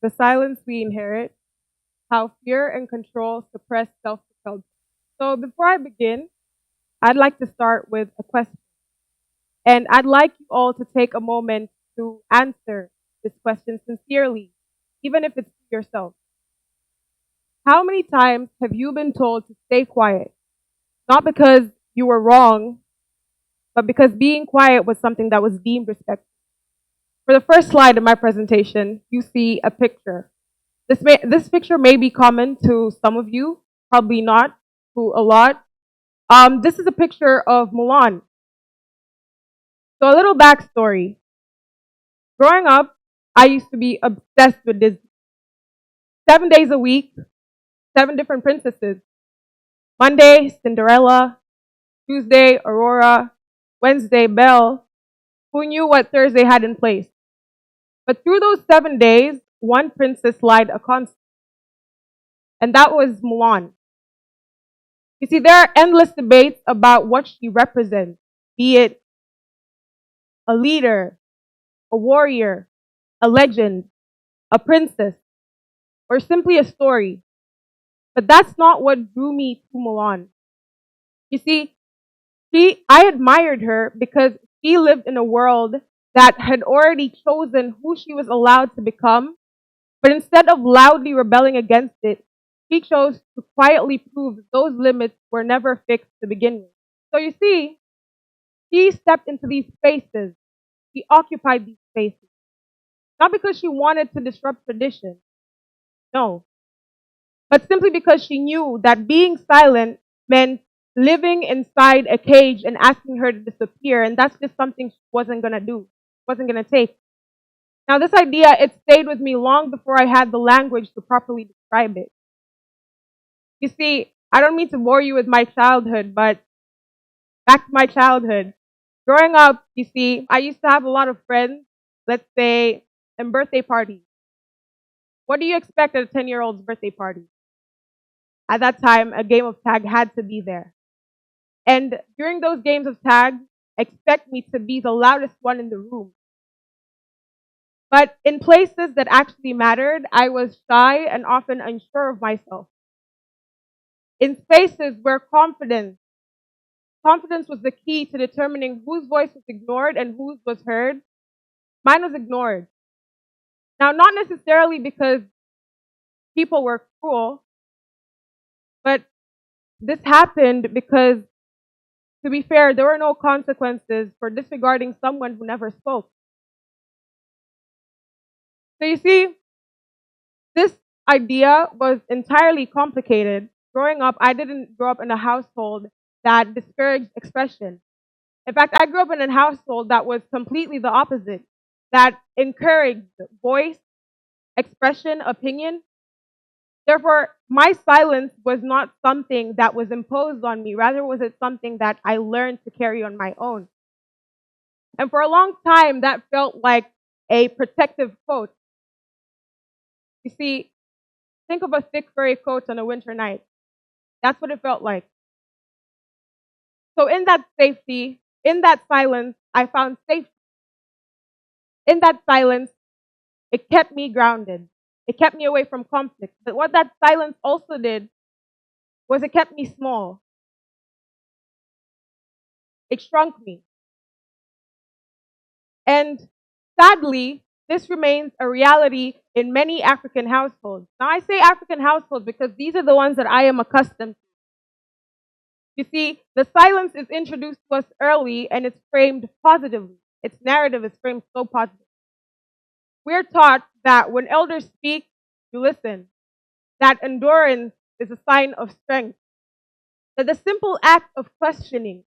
The silence we inherit, how fear and control suppress self-propelled. So before I begin, I'd like to start with a question. And I'd like you all to take a moment to answer this question sincerely, even if it's to yourself. How many times have you been told to stay quiet? Not because you were wrong, but because being quiet was something that was deemed respectful. For the first slide of my presentation, you see a picture. This picture may be common to some of you, probably not to a lot. This is a picture of Mulan. So a little backstory. Growing up, I used to be obsessed with Disney. 7 days a week, 7 different princesses. Monday, Cinderella. Tuesday, Aurora. Wednesday, Belle. Who knew what Thursday had in place? But through those 7 days, one princess lied a constant, and that was Mulan. You see, there are endless debates about what she represents, be it a leader, a warrior, a legend, a princess, or simply a story. But that's not what drew me to Mulan. You see, I admired her because she lived in a world that had already chosen who she was allowed to become, but instead of loudly rebelling against it, she chose to quietly prove that those limits were never fixed to begin with. So you see, she stepped into these spaces. She occupied these spaces. Not because she wanted to disrupt tradition, no, but simply because she knew that being silent meant living inside a cage and asking her to disappear, and that's just something she wasn't gonna do, wasn't gonna take. Now, this idea, it stayed with me long before I had the language to properly describe it. You see, I don't mean to bore you with my childhood, but back to my childhood. Growing up, you see, I used to have a lot of friends, let's say, in birthday parties. What do you expect at a 10-year-old's birthday party? At that time, a game of tag had to be there. And during those games of tag, expect me to be the loudest one in the room. But in places that actually mattered, I was shy and often unsure of myself. In spaces where confidence was the key to determining whose voice was ignored and whose was heard, mine was ignored. Now, not necessarily because people were cruel, but this happened because, to be fair, there were no consequences for disregarding someone who never spoke. So you see, this idea was entirely complicated. Growing up, I didn't grow up in a household that discouraged expression. In fact, I grew up in a household that was completely the opposite, that encouraged voice, expression, opinion. Therefore, my silence was not something that was imposed on me. Rather, was it something that I learned to carry on my own. And for a long time, that felt like a protective coat. You see, think of a thick furry coat on a winter night. That's what it felt like. So in that safety, in that silence, I found safety. In that silence, it kept me grounded. It kept me away from conflict. But what that silence also did was it kept me small. It shrunk me. And sadly, this remains a reality in many African households. Now, I say African households because these are the ones that I am accustomed to. You see, the silence is introduced to us early and it's framed positively. Its narrative is framed so positive. We're taught that when elders speak, you listen. That endurance is a sign of strength. That the simple act of questioning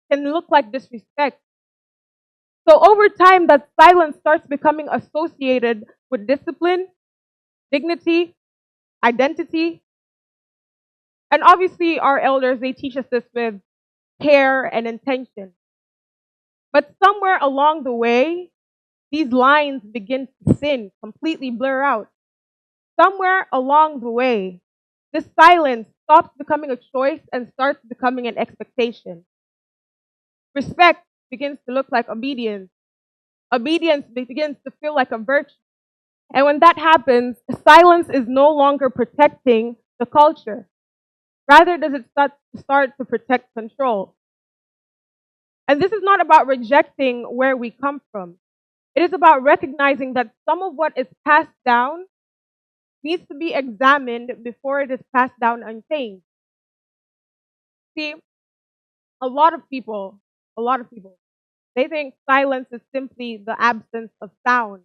can look like disrespect. So over time, that silence starts becoming associated with discipline, dignity, identity. And obviously, our elders, they teach us this with care and intention. But somewhere along the way, these lines begin to thin, completely blur out. Somewhere along the way, this silence stops becoming a choice and starts becoming an expectation. Respect begins to look like obedience. Obedience begins to feel like a virtue. And when that happens, silence is no longer protecting the culture. Rather, does it start to protect control? And this is not about rejecting where we come from. It is about recognizing that some of what is passed down needs to be examined before it is passed down unchanged. See, a lot of people, they think silence is simply the absence of sound.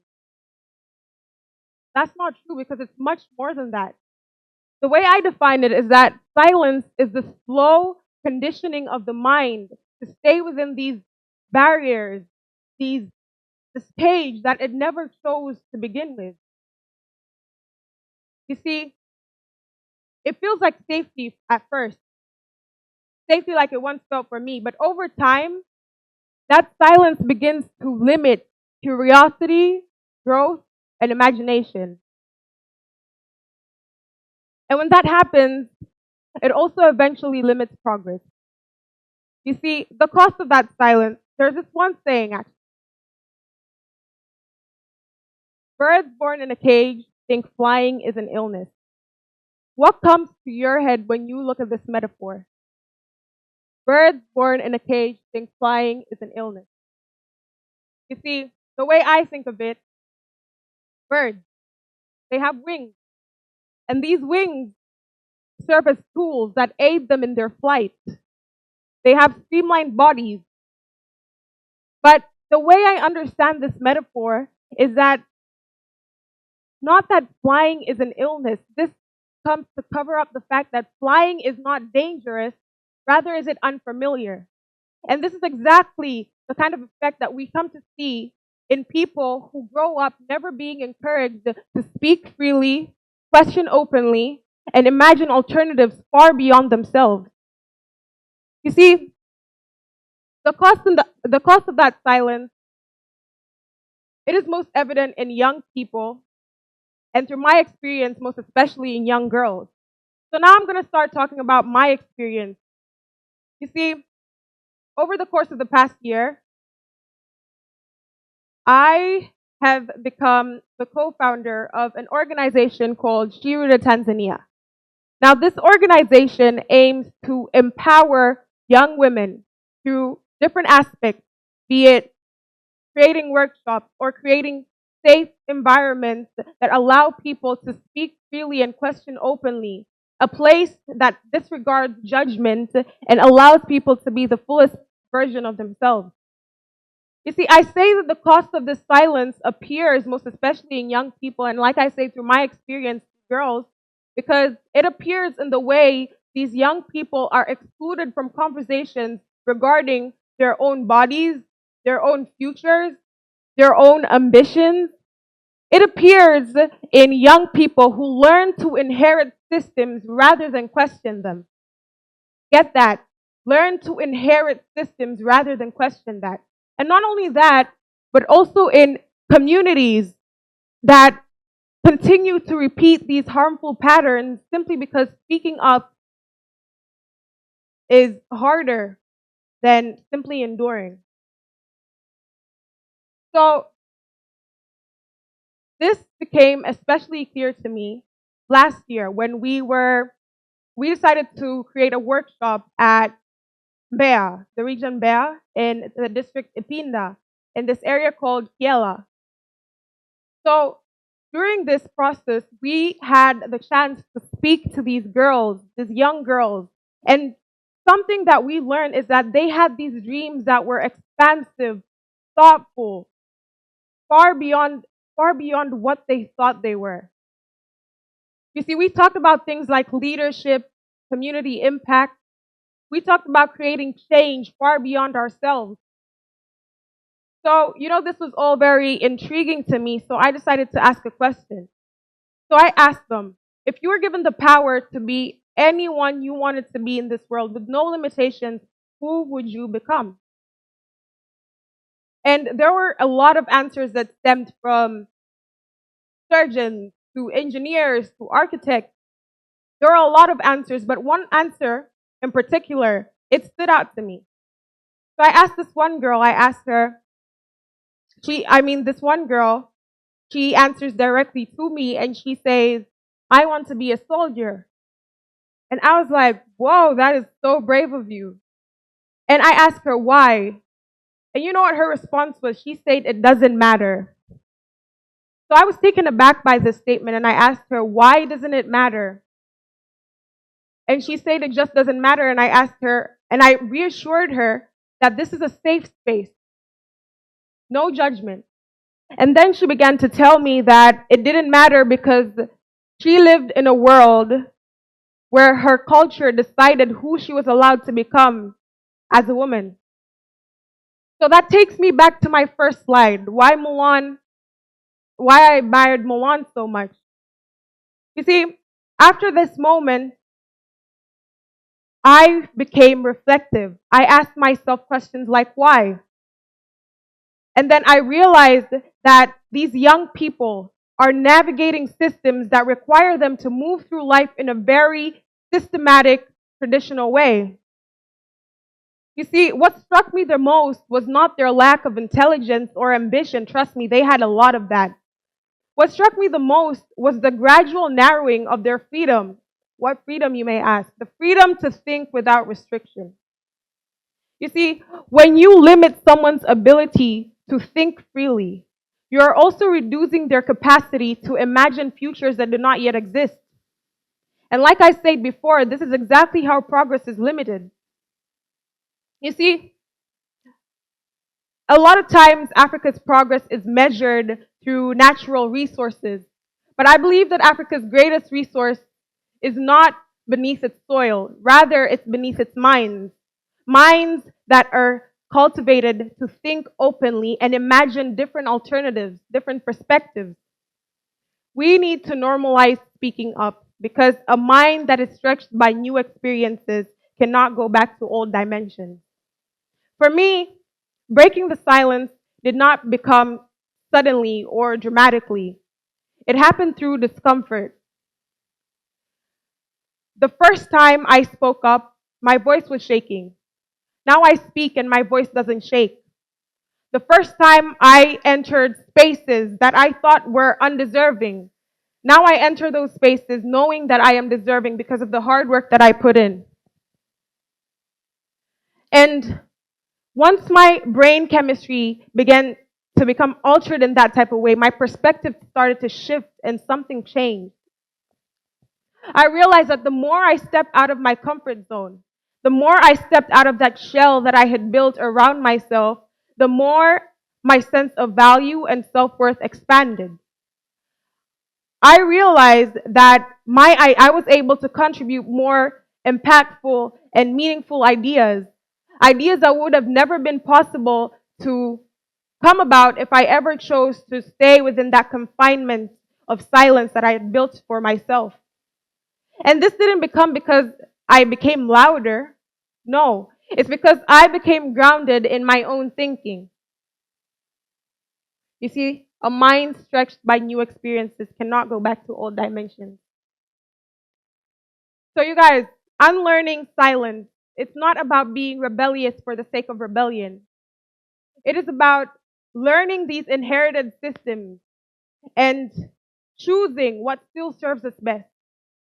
That's not true because it's much more than that. The way I define it is that silence is the slow conditioning of the mind to stay within these barriers, these the stage that it never chose to begin with. You see, it feels like safety at first, safety like it once felt for me, but over time, that silence begins to limit curiosity, growth, and imagination. And when that happens, it also eventually limits progress. You see, the cost of that silence, there's this one saying actually, birds born in a cage think flying is an illness. What comes to your head when you look at this metaphor? Birds born in a cage think flying is an illness. You see, the way I think of it, birds, they have wings. And these wings serve as tools that aid them in their flight. They have streamlined bodies. But the way I understand this metaphor is that not that flying is an illness. This comes to cover up the fact that flying is not dangerous, rather is it unfamiliar. And this is exactly the kind of effect that we come to see in people who grow up never being encouraged to speak freely, question openly, and imagine alternatives far beyond themselves. You see, the cost of that silence, it is most evident in young people, and through my experience, most especially in young girls. So now I'm going to start talking about my experience. You see, over the course of the past year, I have become the co-founder of an organization called Shiruda Tanzania. Now, this organization aims to empower young women through different aspects, be it creating workshops or creating safe environments that allow people to speak freely and question openly, a place that disregards judgment and allows people to be the fullest version of themselves. You see, I say that the cost of this silence appears most especially in young people, and like I say through my experience, girls, because it appears in the way these young people are excluded from conversations regarding their own bodies, their own futures, their own ambitions. It appears in young people who learn to inherit systems rather than question them. Get that? Learn to inherit systems rather than question that. And not only that, but also in communities that continue to repeat these harmful patterns simply because speaking up is harder than simply enduring. So this became especially clear to me last year when we decided to create a workshop at Bea, the region Bea, in the district Ipinda, in this area called Kiela. So during this process, we had the chance to speak to these girls, these young girls, and something that we learned is that they had these dreams that were expansive, thoughtful, far beyond far beyond what they thought they were. You see, we talked about things like leadership, community impact. We talked about creating change far beyond ourselves. So, this was all very intriguing to me, so I decided to ask a question. So I asked them, if you were given the power to be anyone you wanted to be in this world with no limitations, who would you become? And there were a lot of answers that stemmed from surgeons to engineers to architects. There are a lot of answers, but one answer in particular, it stood out to me. So I asked this one girl, I asked her, this one girl, she answers directly to me and she says, I want to be a soldier. And I was like, whoa, that is so brave of you. And I asked her why. And you know what her response was? She said, it doesn't matter. So I was taken aback by this statement and I asked her, why doesn't it matter? And she said, it just doesn't matter. And I asked her, and I reassured her that this is a safe space, no judgment. And then she began to tell me that it didn't matter because she lived in a world where her culture decided who she was allowed to become as a woman. So that takes me back to my first slide. Why I admired Mulan so much. You see, after this moment, I became reflective. I asked myself questions like why? And then I realized that these young people are navigating systems that require them to move through life in a very systematic, traditional way. You see, what struck me the most was not their lack of intelligence or ambition. Trust me, they had a lot of that. What struck me the most was the gradual narrowing of their freedom. What freedom, you may ask? The freedom to think without restriction. You see, when you limit someone's ability to think freely, you are also reducing their capacity to imagine futures that do not yet exist. And like I said before, this is exactly how progress is limited. You see, a lot of times Africa's progress is measured through natural resources. But I believe that Africa's greatest resource is not beneath its soil. Rather, it's beneath its minds. Minds that are cultivated to think openly and imagine different alternatives, different perspectives. We need to normalize speaking up because a mind that is stretched by new experiences cannot go back to old dimensions. For me, breaking the silence did not become suddenly or dramatically. It happened through discomfort. The first time I spoke up, my voice was shaking. Now I speak and my voice doesn't shake. The first time I entered spaces that I thought were undeserving. Now I enter those spaces knowing that I am deserving because of the hard work that I put in. And once my brain chemistry began to become altered in that type of way, my perspective started to shift and something changed. I realized that the more I stepped out of my comfort zone, the more I stepped out of that shell that I had built around myself, the more my sense of value and self-worth expanded. I realized that I was able to contribute more impactful and meaningful ideas, ideas that would have never been possible to come about if I ever chose to stay within that confinement of silence that I had built for myself. And this didn't become because I became louder. No, it's because I became grounded in my own thinking. You see, a mind stretched by new experiences cannot go back to old dimensions. So you guys, unlearning silence, it's not about being rebellious for the sake of rebellion. It is about learning these inherited systems and choosing what still serves us best.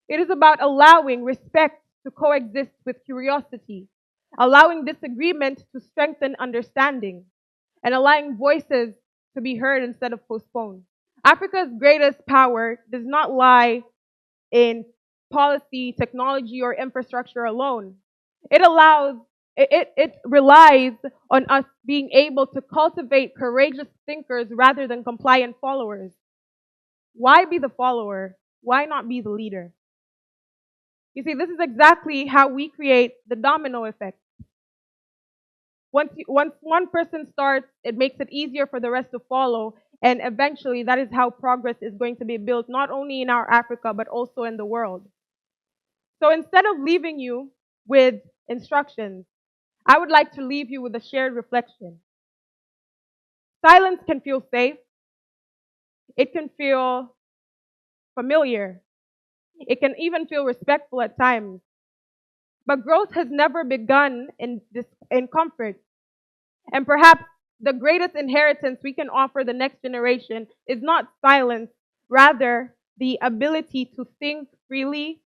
It is about allowing respect to coexist with curiosity, allowing disagreement to strengthen understanding, and allowing voices to be heard instead of postponed. Africa's greatest power does not lie in policy, technology, or infrastructure alone. It allows it relies on us being able to cultivate courageous thinkers rather than compliant followers. Why be the follower? Why not be the leader? You see, this is exactly how we create the domino effect. Once one person starts, it makes it easier for the rest to follow. And eventually, that is how progress is going to be built, not only in our Africa, but also in the world. So instead of leaving you with instructions, I would like to leave you with a shared reflection. Silence can feel safe. It can feel familiar. It can even feel respectful at times. But growth has never begun in comfort. And perhaps the greatest inheritance we can offer the next generation is not silence, rather, the ability to think freely,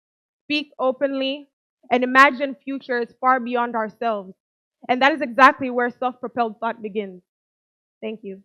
speak openly, and imagine futures far beyond ourselves. And that is exactly where self propelled thought begins. Thank you.